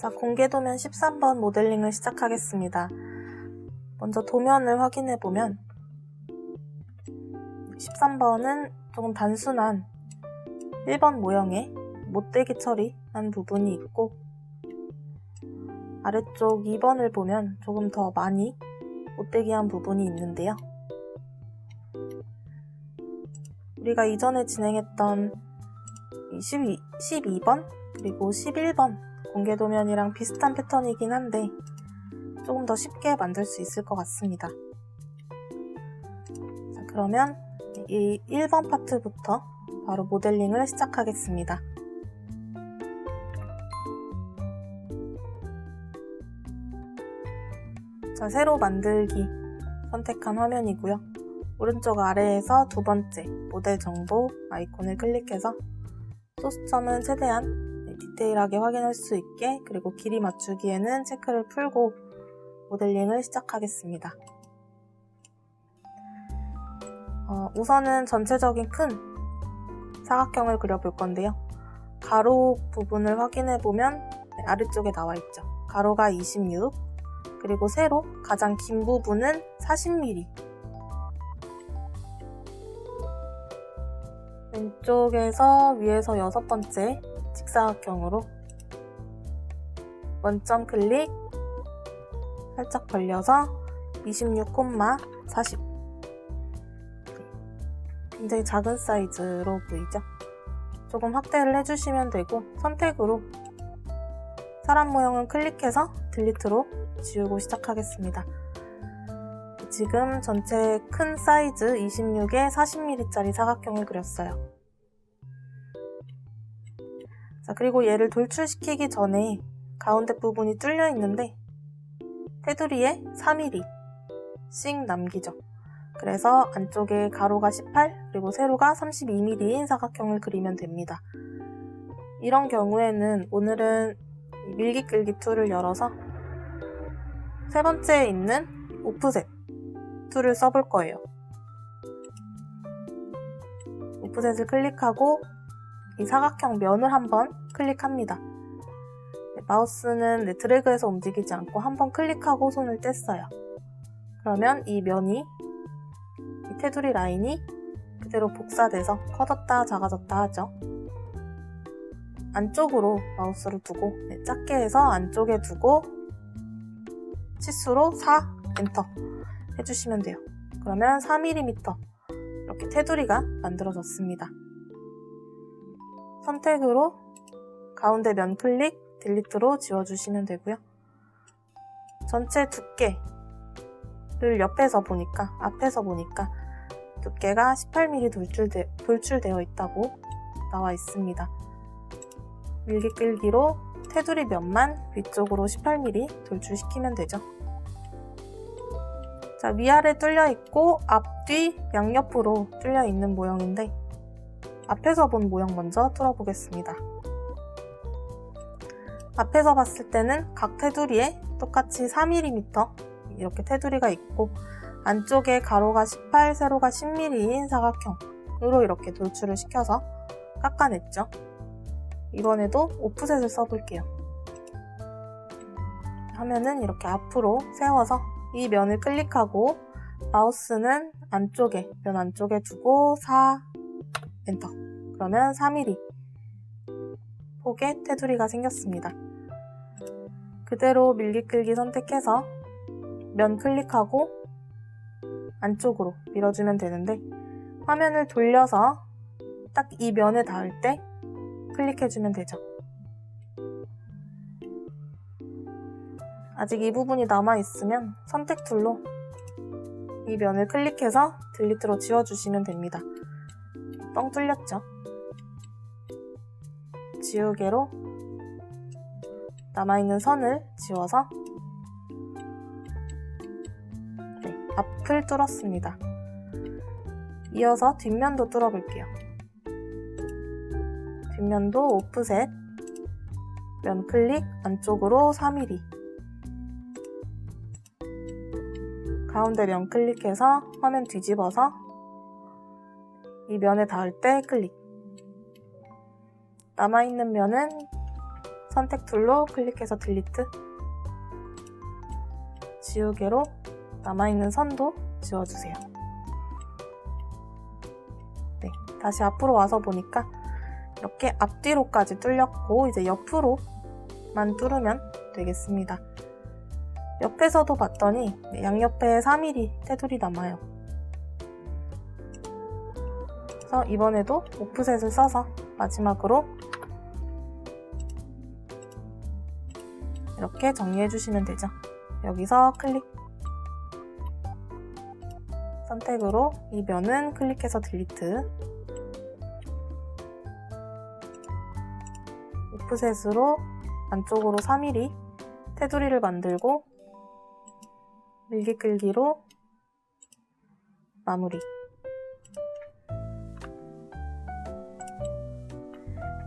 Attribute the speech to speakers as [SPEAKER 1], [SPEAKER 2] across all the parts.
[SPEAKER 1] 자, 공개도면 13번 모델링을 시작하겠습니다. 먼저 도면을 확인해보면 13번은 조금 단순한 1번 모형에 못되기 처리한 부분이 있고, 아래쪽 2번을 보면 조금 더 많이 못되기한 부분이 있는데요. 우리가 이전에 진행했던 12번 그리고 11번 공개도면이랑 비슷한 패턴이긴 한데 조금 더 쉽게 만들 수 있을 것 같습니다. 자, 그러면 이 1번 파트부터 바로 모델링을 시작하겠습니다. 자, 새로 만들기 선택한 화면이고요. 오른쪽 아래에서 두 번째 모델 정보 아이콘을 클릭해서 소스점은 최대한 디테일하게 확인할 수 있게, 그리고 길이 맞추기에는 체크를 풀고 모델링을 시작하겠습니다. 우선은 전체적인 큰 사각형을 그려볼 건데요. 가로 부분을 확인해보면 아래쪽에 나와 있죠. 가로가 26, 그리고 세로 가장 긴 부분은 40mm. 왼쪽에서 위에서 6번째 직사각형으로 원점 클릭, 살짝 벌려서 26,40. 굉장히 작은 사이즈로 보이죠? 조금 확대를 해주시면 되고, 선택으로 사람 모형은 클릭해서 딜리트로 지우고 시작하겠습니다. 지금 전체 큰 사이즈 26에 40mm짜리 사각형을 그렸어요. 자, 그리고 얘를 돌출시키기 전에 가운데 부분이 뚫려 있는데 테두리에 4mm씩 남기죠. 그래서 안쪽에 가로가 18, 그리고 세로가 32mm인 사각형을 그리면 됩니다. 이런 경우에는 오늘은 밀기 끌기 툴을 열어서 세 번째에 있는 오프셋 툴을 써볼 거예요. 오프셋을 클릭하고 이 사각형 면을 한번 클릭합니다. 마우스는 드래그해서 움직이지 않고 한번 클릭하고 손을 뗐어요. 그러면 이 면이, 이 테두리 라인이 그대로 복사돼서 커졌다 작아졌다 하죠. 안쪽으로 마우스를 두고 작게 해서 안쪽에 두고 치수로 4 엔터 해주시면 돼요. 그러면 4mm 이렇게 테두리가 만들어졌습니다. 선택으로 가운데 면 클릭, 딜리트로 지워주시면 되고요. 전체 두께를 앞에서 보니까 두께가 18mm 돌출되어 있다고 나와 있습니다. 밀기 끌기로 테두리 면만 위쪽으로 18mm 돌출시키면 되죠. 자, 위아래 뚫려 있고 앞뒤 양옆으로 뚫려 있는 모형인데 앞에서 본 모형 먼저 뚫어보겠습니다. 앞에서 봤을 때는 각 테두리에 똑같이 4mm 이렇게 테두리가 있고 안쪽에 가로가 18, 세로가 10mm인 사각형으로 이렇게 돌출을 시켜서 깎아냈죠. 이번에도 오프셋을 써볼게요. 화면은 이렇게 앞으로 세워서 이 면을 클릭하고 마우스는 면 안쪽에 두고 4 엔터. 그러면 4mm 폭의 테두리가 생겼습니다. 그대로 밀기 끌기 선택해서 면 클릭하고 안쪽으로 밀어주면 되는데, 화면을 돌려서 딱 이 면에 닿을 때 클릭해주면 되죠. 아직 이 부분이 남아있으면 선택 툴로 이 면을 클릭해서 딜리트로 지워주시면 됩니다. 뻥 뚫렸죠? 지우개로 남아있는 선을 지워서 앞을 뚫었습니다. 이어서 뒷면도 뚫어볼게요. 뒷면도 오프셋, 면 클릭, 안쪽으로 4mm. 가운데 면 클릭해서 화면 뒤집어서 이 면에 닿을 때 클릭. 남아있는 면은 선택 툴로 클릭해서 딜리트, 지우개로 남아있는 선도 지워주세요. 네, 다시 앞으로 와서 보니까 이렇게 앞뒤로까지 뚫렸고 이제 옆으로만 뚫으면 되겠습니다. 옆에서도 봤더니 양옆에 3mm 테두리 남아요. 그래서 이번에도 오프셋을 써서 마지막으로 이렇게 정리해 주시면 되죠. 여기서 클릭, 선택으로 이 면은 클릭해서 딜리트, 오프셋으로 안쪽으로 3mm 테두리를 만들고 밀기 끌기로 마무리.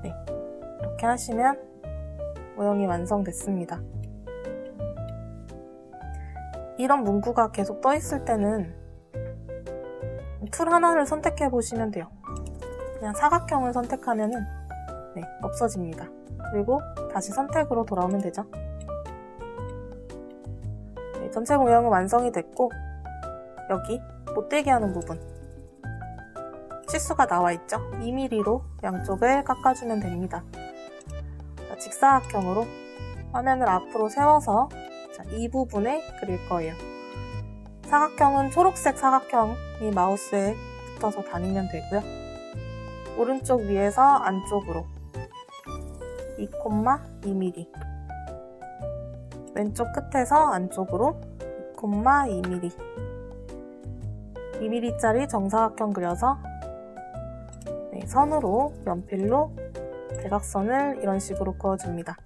[SPEAKER 1] 네, 이렇게 하시면 모형이 완성됐습니다. 이런 문구가 계속 떠 있을 때는 툴 하나를 선택해 보시면 돼요. 그냥 사각형을 선택하면은 없어집니다. 그리고 다시 선택으로 돌아오면 되죠. 네, 전체 모형은 완성이 됐고 여기 못되게 하는 부분 치수가 나와 있죠. 2mm로 양쪽을 깎아주면 됩니다. 자, 직사각형으로 화면을 앞으로 세워서 이 부분에 그릴 거예요. 사각형은 초록색 사각형이 마우스에 붙어서 다니면 되고요. 오른쪽 위에서 안쪽으로 2,2mm, 왼쪽 끝에서 안쪽으로 2,2mm, 2mm짜리 정사각형 그려서 선으로 연필로 대각선을 이런 식으로 그어줍니다.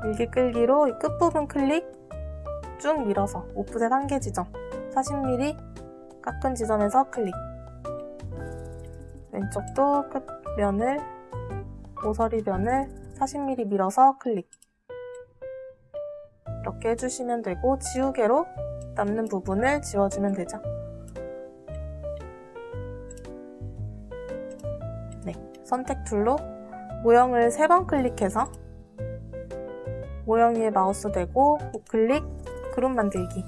[SPEAKER 1] 밀기 끌기로 이 끝부분 클릭, 쭉 밀어서 오프셋 1개 지점, 40mm 깎은 지점에서 클릭, 왼쪽도 끝면을, 모서리 면을 40mm 밀어서 클릭. 이렇게 해주시면 되고 지우개로 남는 부분을 지워주면 되죠. 네, 선택 툴로 모형을 3번 클릭해서 모형 위에 마우스 대고 우클릭, 그룹 만들기.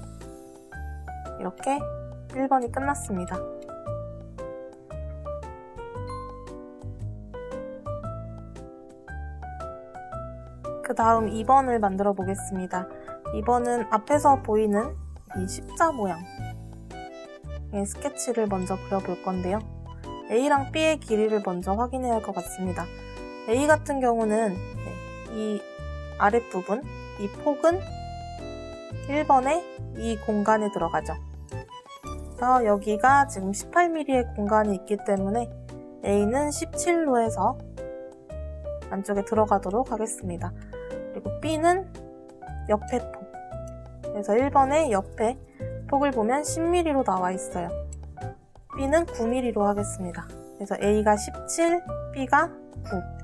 [SPEAKER 1] 이렇게 1번이 끝났습니다. 그 다음 2번을 만들어 보겠습니다. 2번은 앞에서 보이는 이 십자 모양의 스케치를 먼저 그려볼 건데요. A랑 B의 길이를 먼저 확인해야 할 것 같습니다. A 같은 경우는 이 아랫부분, 이 폭은 1번에 이 공간에 들어가죠. 그래서 여기가 지금 18mm의 공간이 있기 때문에 A는 17로 해서 안쪽에 들어가도록 하겠습니다. 그리고 B는 옆에 폭. 그래서 1번의 옆에 폭을 보면 10mm로 나와 있어요. B는 9mm로 하겠습니다. 그래서 A가 17, B가 9.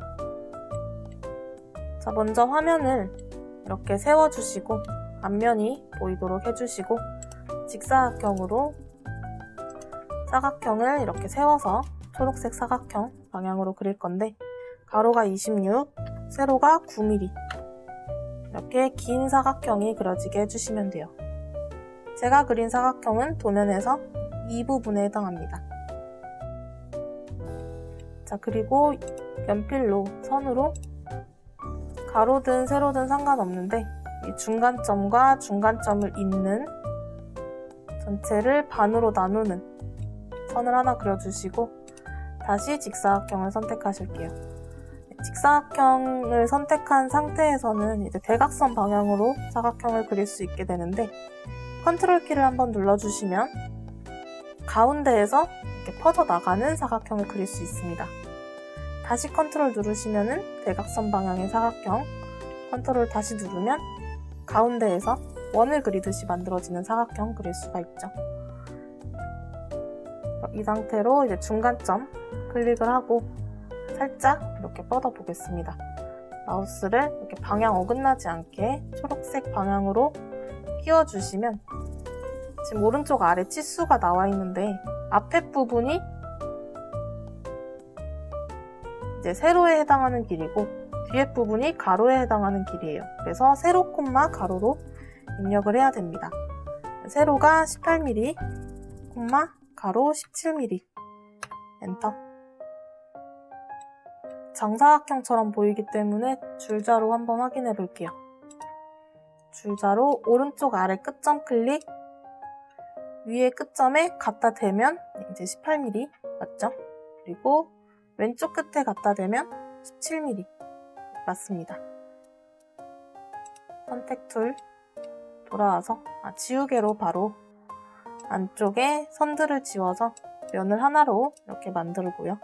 [SPEAKER 1] 자, 먼저 화면을 이렇게 세워주시고 앞면이 보이도록 해주시고 직사각형으로 사각형을 이렇게 세워서 초록색 사각형 방향으로 그릴 건데 가로가 26, 세로가 9mm 이렇게 긴 사각형이 그려지게 해주시면 돼요. 제가 그린 사각형은 도면에서 이 부분에 해당합니다. 자, 그리고 연필로 선으로 가로든 세로든 상관없는데 이 중간점과 중간점을 잇는 전체를 반으로 나누는 선을 하나 그려주시고 다시 직사각형을 선택하실게요. 직사각형을 선택한 상태에서는 이제 대각선 방향으로 사각형을 그릴 수 있게 되는데 컨트롤 키를 한번 눌러주시면 가운데에서 이렇게 퍼져 나가는 사각형을 그릴 수 있습니다. 다시 컨트롤 누르시면은 대각선 방향의 사각형, 컨트롤 다시 누르면 가운데에서 원을 그리듯이 만들어지는 사각형 그릴 수가 있죠. 이 상태로 이제 중간점 클릭을 하고 살짝 이렇게 뻗어 보겠습니다. 마우스를 이렇게 방향 어긋나지 않게 초록색 방향으로 끼워주시면 지금 오른쪽 아래 치수가 나와 있는데 앞에 부분이 이제 세로에 해당하는 길이고 뒤에 부분이 가로에 해당하는 길이에요. 그래서 세로 콤마 가로로 입력을 해야 됩니다. 세로가 18mm, 콤마 가로 17mm. 엔터. 정사각형처럼 보이기 때문에 줄자로 한번 확인해 볼게요. 줄자로 오른쪽 아래 끝점 클릭, 위에 끝점에 갖다 대면 이제 18mm 맞죠? 그리고 왼쪽 끝에 갖다 대면 17mm 맞습니다. 선택 툴 돌아와서 지우개로 바로 안쪽에 선들을 지워서 면을 하나로 이렇게 만들고요.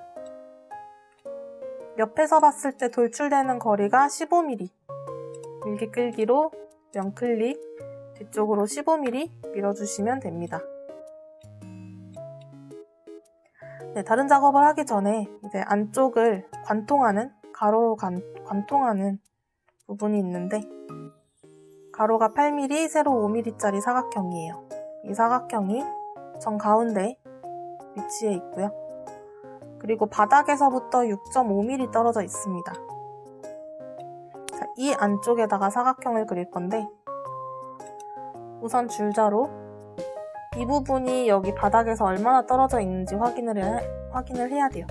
[SPEAKER 1] 옆에서 봤을 때 돌출되는 거리가 15mm. 밀기 끌기로 면 클릭, 뒤쪽으로 15mm 밀어주시면 됩니다. 네, 다른 작업을 하기 전에 이제 안쪽을 관통하는, 가로로 관통하는 부분이 있는데 가로가 8mm, 세로 5mm짜리 사각형이에요. 이 사각형이 정 가운데 위치해 있고요. 그리고 바닥에서부터 6.5mm 떨어져 있습니다. 자, 이 안쪽에다가 사각형을 그릴 건데 우선 줄자로 이 부분이 여기 바닥에서 얼마나 떨어져 있는지 확인을 해야 돼요.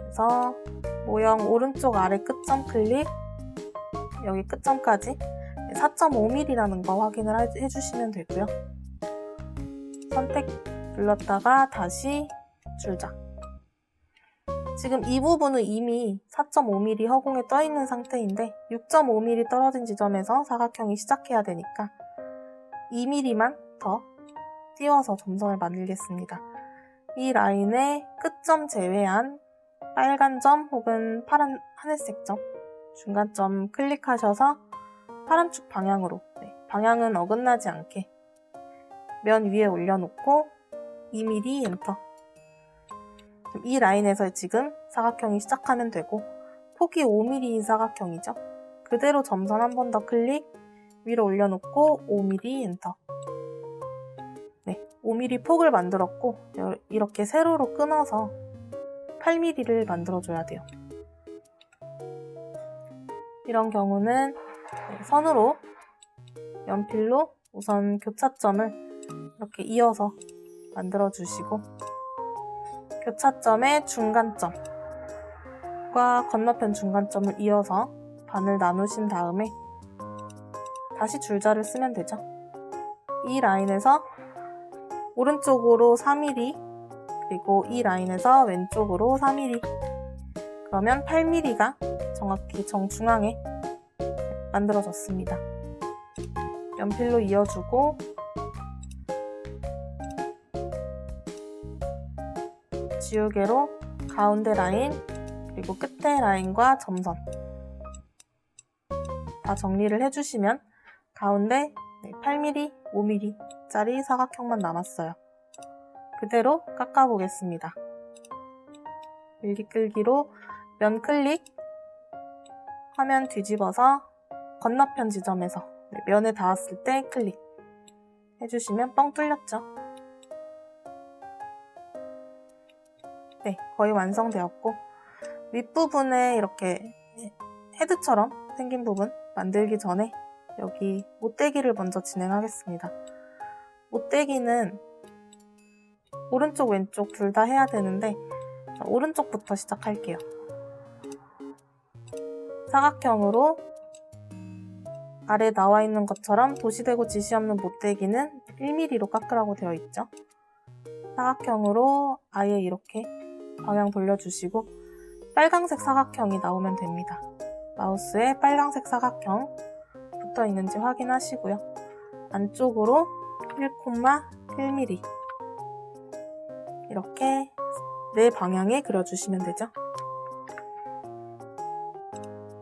[SPEAKER 1] 그래서 모형 오른쪽 아래 끝점 클릭, 여기 끝점까지 4.5mm라는 거 확인을 해주시면 되고요. 선택 눌렀다가 다시 줄자. 지금 이 부분은 이미 4.5mm 허공에 떠 있는 상태인데 6.5mm 떨어진 지점에서 사각형이 시작해야 되니까 2mm만 더 띄워서 점선을 만들겠습니다. 이 라인의 끝점 제외한 빨간 점 혹은 파란 하늘색 점, 중간점 클릭하셔서 파란 축 방향으로, 방향은 어긋나지 않게 면 위에 올려놓고 2mm 엔터. 이 라인에서 지금 사각형이 시작하면 되고 폭이 5mm인 사각형이죠. 그대로 점선 한 번 더 클릭, 위로 올려놓고 5mm 엔터. 네, 5mm 폭을 만들었고 이렇게 세로로 끊어서 8mm를 만들어줘야 돼요. 이런 경우는 선으로 연필로 우선 교차점을 이렇게 이어서 만들어주시고 교차점의 중간점과 건너편 중간점을 이어서 반을 나누신 다음에 다시 줄자를 쓰면 되죠. 이 라인에서 오른쪽으로 4mm 그리고 이 라인에서 왼쪽으로 4mm 그러면 8mm가 정확히 정중앙에 만들어졌습니다. 연필로 이어주고 지우개로 가운데 라인 그리고 끝에 라인과 점선 다 정리를 해주시면 가운데 8mm, 5mm짜리 사각형만 남았어요. 그대로 깎아보겠습니다. 밀기 끌기로 면 클릭, 화면 뒤집어서 건너편 지점에서 면에 닿았을 때 클릭 해주시면 뻥 뚫렸죠? 네, 거의 완성되었고 윗부분에 이렇게 헤드처럼 생긴 부분 만들기 전에 여기 못대기를 먼저 진행하겠습니다. 못대기는 오른쪽 왼쪽 둘 다 해야 되는데 오른쪽부터 시작할게요. 사각형으로 아래 나와 있는 것처럼 도시되고 지시 없는 못대기는 1mm로 깎으라고 되어 있죠. 사각형으로 아예 이렇게 방향 돌려주시고 빨강색 사각형이 나오면 됩니다. 마우스에 빨강색 사각형 붙어 있는지 확인하시고요. 안쪽으로 1,1mm 이렇게 네 방향에 그려주시면 되죠.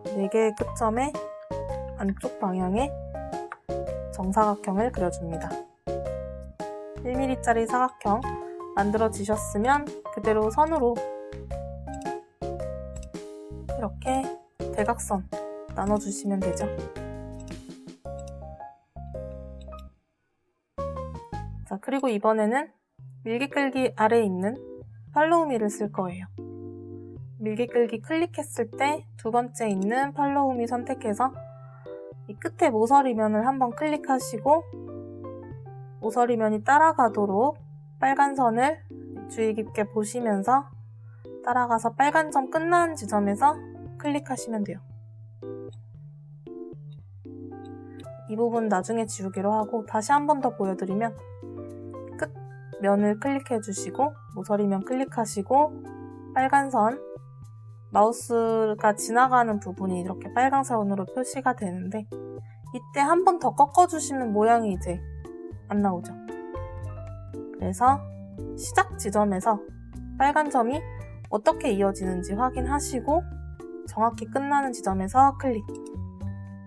[SPEAKER 1] 4개의 끝점에 안쪽 방향에 정사각형을 그려줍니다. 1mm짜리 사각형 만들어지셨으면 그대로 선으로 이렇게 대각선 나눠주시면 되죠. 자, 그리고 이번에는 밀기 끌기 아래에 있는 팔로우 미를 쓸 거예요. 밀기 끌기 클릭했을 때 두 번째 있는 팔로우 미 선택해서 이 끝에 모서리면을 한번 클릭하시고 모서리면이 따라가도록 빨간 선을 주의 깊게 보시면서 따라가서 빨간 점 끝나는 지점에서 클릭하시면 돼요. 이 부분 나중에 지우기로 하고 다시 한 번 더 보여드리면 끝 면을 클릭해 주시고 모서리면 클릭하시고 빨간 선 마우스가 지나가는 부분이 이렇게 빨간선으로 표시가 되는데 이때 한 번 더 꺾어주시면 모양이 이제 안 나오죠. 그래서 시작 지점에서 빨간 점이 어떻게 이어지는지 확인하시고 정확히 끝나는 지점에서 클릭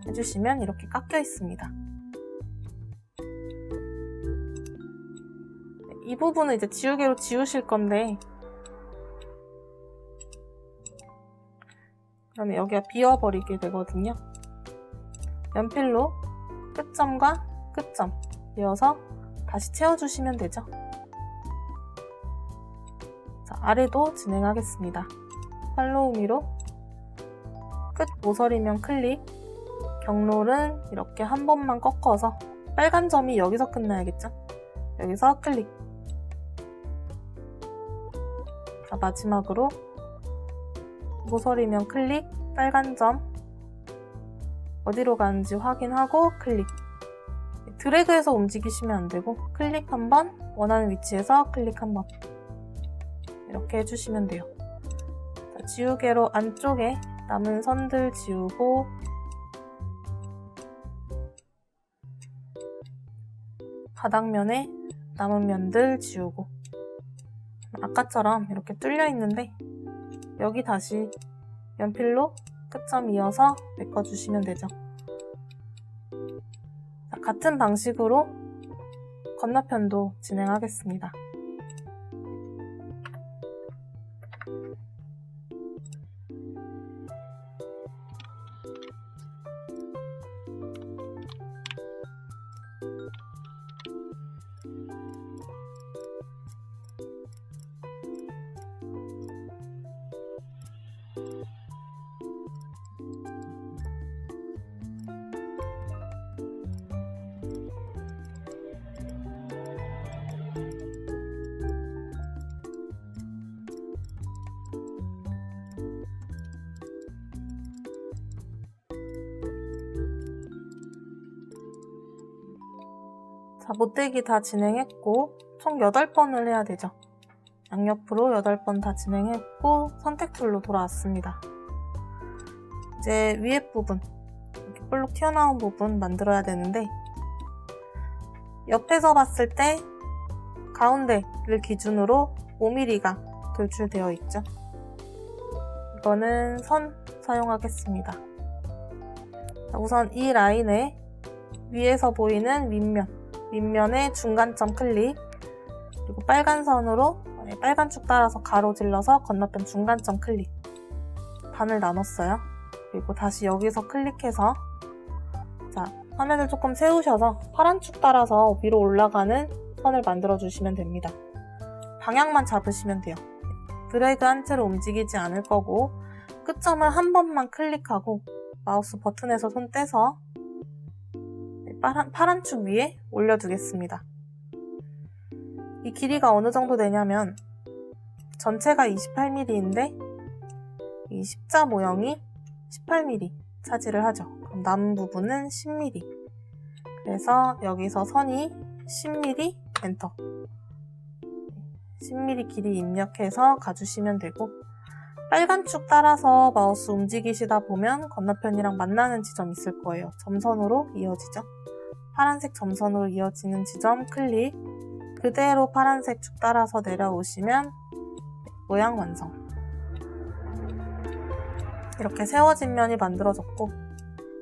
[SPEAKER 1] 해주시면 이렇게 깎여 있습니다. 이 부분은 이제 지우개로 지우실 건데 그러면 여기가 비워버리게 되거든요. 연필로 끝점과 끝점 이어서 다시 채워주시면 되죠. 자, 아래도 진행하겠습니다. 팔로우 미로 끝 모서리면 클릭 경롤은 이렇게 한 번만 꺾어서 빨간 점이 여기서 끝나야겠죠? 여기서 클릭. 자, 마지막으로 모서리면 클릭, 빨간 점 어디로 가는지 확인하고 클릭. 드래그해서 움직이시면 안 되고 클릭 한 번, 원하는 위치에서 클릭 한 번 이렇게 해주시면 돼요. 자, 지우개로 안쪽에 남은 선들 지우고 바닥면에 남은 면들 지우고 아까처럼 이렇게 뚫려 있는데 여기 다시 연필로 끝점 이어서 메꿔주시면 되죠. 자, 같은 방식으로 건너편도 진행하겠습니다. 자, 못대기 다 진행했고 총 8번을 해야 되죠. 양옆으로 8번 다 진행했고 선택 툴로 돌아왔습니다. 이제 위에 부분 이렇게 볼록 튀어나온 부분 만들어야 되는데 옆에서 봤을 때 가운데를 기준으로 5mm가 돌출되어 있죠. 이거는 선 사용하겠습니다. 자, 우선 이 라인에 위에서 보이는 윗면의 중간점 클릭 그리고 빨간 선으로 빨간 축 따라서 가로질러서 건너편 중간점 클릭 반을 나눴어요. 그리고 다시 여기서 클릭해서 자, 화면을 조금 세우셔서 파란 축 따라서 위로 올라가는 선을 만들어 주시면 됩니다. 방향만 잡으시면 돼요. 드래그 한 채로 움직이지 않을 거고 끝점을 한 번만 클릭하고 마우스 버튼에서 손 떼서 파란 축 위에 올려두겠습니다. 이 길이가 어느 정도 되냐면 전체가 28mm인데 이 십자 모형이 18mm 차지를 하죠. 그럼 남은 부분은 10mm. 그래서 여기서 선이 10mm 엔터 10mm 길이 입력해서 가주시면 되고 빨간 축 따라서 마우스 움직이시다 보면 건너편이랑 만나는 지점 있을 거예요. 점선으로 이어지죠. 파란색 점선으로 이어지는 지점 클릭 그대로 파란색 축 따라서 내려오시면 모양 완성. 이렇게 세워진 면이 만들어졌고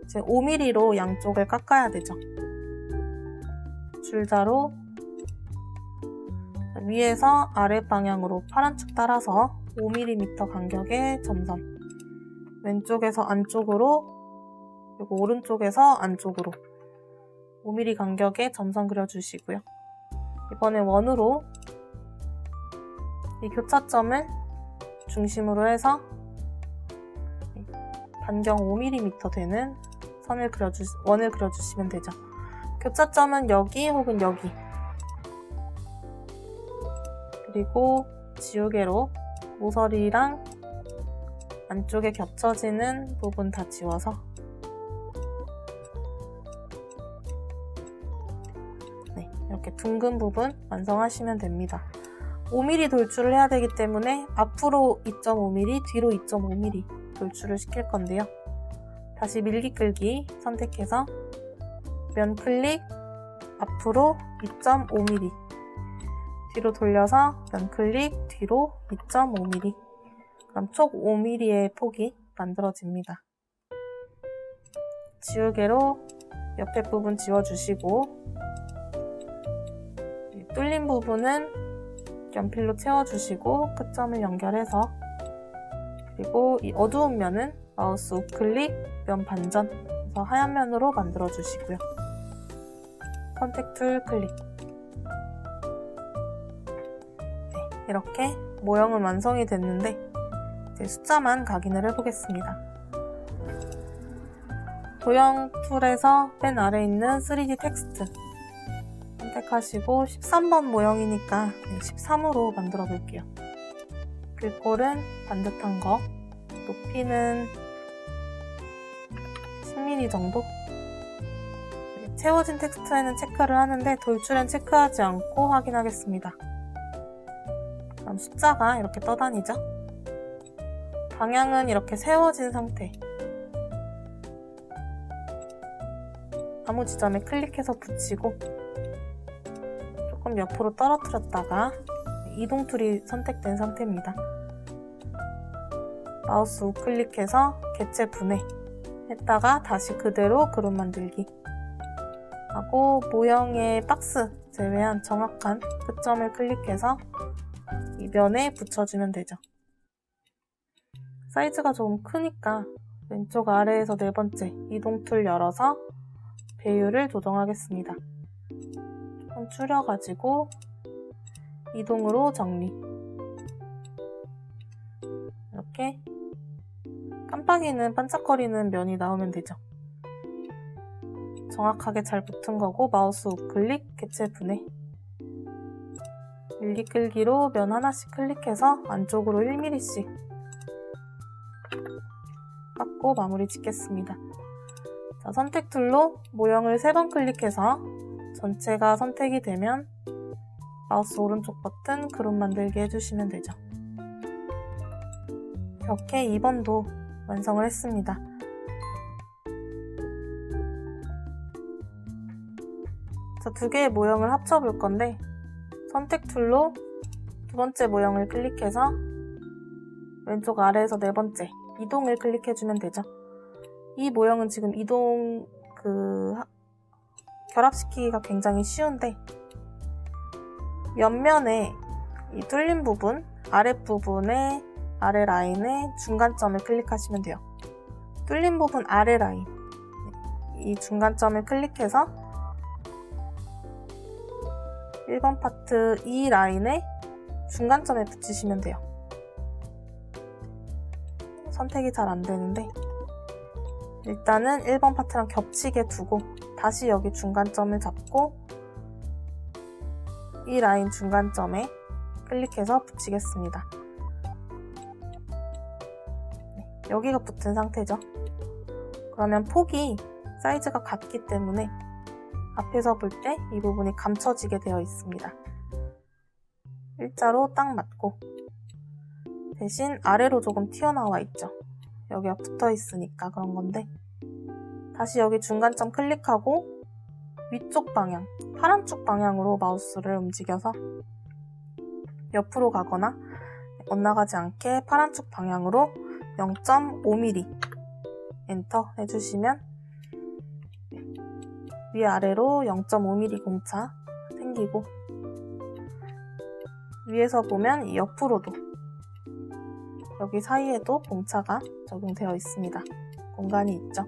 [SPEAKER 1] 이제 5mm로 양쪽을 깎아야 되죠. 줄자로 위에서 아래 방향으로 파란 축 따라서 5mm 간격의 점선 왼쪽에서 안쪽으로 그리고 오른쪽에서 안쪽으로 5mm 간격의 점선 그려주시고요. 이번에 원으로 이 교차점을 중심으로 해서 반경 5mm 되는 원을 그려주시면 되죠. 교차점은 여기 혹은 여기. 그리고 지우개로 모서리랑 안쪽에 겹쳐지는 부분 다 지워서 이렇게 둥근 부분 완성하시면 됩니다. 5mm 돌출을 해야 되기 때문에 앞으로 2.5mm, 뒤로 2.5mm 돌출을 시킬 건데요. 다시 밀기 끌기 선택해서 면 클릭, 앞으로 2.5mm, 뒤로 돌려서 면 클릭, 뒤로 2.5mm. 그럼 총 5mm의 폭이 만들어집니다. 지우개로 옆에 부분 지워주시고 뚫린 부분은 연필로 채워주시고 끝점을 연결해서, 그리고 이 어두운 면은 마우스 우클릭, 면 반전, 그래서 하얀 면으로 만들어주시고요. 선택 툴 클릭. 이렇게 모형은 완성이 됐는데 이제 숫자만 각인을 해보겠습니다. 도형 툴에서 맨 아래에 있는 3D 텍스트 선택하시고 13번 모형이니까 13으로 만들어 볼게요. 글꼴은 반듯한 거, 높이는 10mm 정도. 채워진 텍스트에는 체크를 하는데 돌출엔 체크하지 않고 확인하겠습니다. 그럼 숫자가 이렇게 떠다니죠? 방향은 이렇게 세워진 상태. 아무 지점에 클릭해서 붙이고 조금 옆으로 떨어뜨렸다가 이동 툴이 선택된 상태입니다. 마우스 우클릭해서 개체 분해 했다가 다시 그대로 그룹 만들기 하고 모형의 박스 제외한 정확한 끝점을 클릭해서 이 면에 붙여주면 되죠. 사이즈가 조금 크니까 왼쪽 아래에서 네 번째 이동 툴 열어서 배율을 조정하겠습니다. 조금 줄여가지고 이동으로 정리. 이렇게 깜빡이는 반짝거리는 면이 나오면 되죠. 정확하게 잘 붙은 거고 마우스 우클릭, 개체 분해. 밀기 끌기로 면 하나씩 클릭해서 안쪽으로 1mm씩 깎고 마무리 짓겠습니다. 자, 선택 툴로 모형을 3번 클릭해서 전체가 선택이 되면 마우스 오른쪽 버튼 그룹 만들기 해주시면 되죠. 이렇게 2번도 완성을 했습니다. 자, 2개의 모형을 합쳐볼 건데 선택 툴로 두 번째 모형을 클릭해서 왼쪽 아래에서 네 번째 이동을 클릭해주면 되죠. 이 모형은 지금 이동 결합시키기가 굉장히 쉬운데 옆면에 이 뚫린 부분, 아랫부분에 아래 라인에 중간점을 클릭하시면 돼요. 뚫린 부분 아래 라인, 이 중간점을 클릭해서 1번 파트 이 라인에 중간점에 붙이시면 돼요. 선택이 잘 안 되는데 일단은 1번 파트랑 겹치게 두고 다시 여기 중간점을 잡고 이 라인 중간점에 클릭해서 붙이겠습니다. 여기가 붙은 상태죠. 그러면 폭이 사이즈가 같기 때문에 앞에서 볼 때 이 부분이 감춰지게 되어 있습니다. 일자로 딱 맞고 대신 아래로 조금 튀어나와 있죠. 여기가 붙어 있으니까 그런 건데 다시 여기 중간점 클릭하고 위쪽 방향, 파란 쪽 방향으로 마우스를 움직여서 옆으로 가거나 엇나가지 않게 파란 쪽 방향으로 0.5mm 엔터 해주시면 위아래로 0.5mm 공차 생기고 위에서 보면 이 옆으로도 여기 사이에도 공차가 적용되어 있습니다. 공간이 있죠.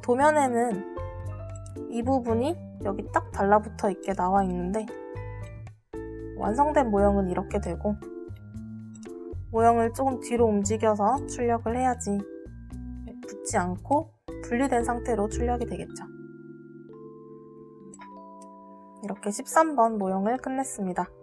[SPEAKER 1] 도면에는 이 부분이 여기 딱 달라붙어 있게 나와 있는데 완성된 모형은 이렇게 되고 모형을 조금 뒤로 움직여서 출력을 해야지 붙지 않고 분리된 상태로 출력이 되겠죠. 이렇게 13번 모형을 끝냈습니다.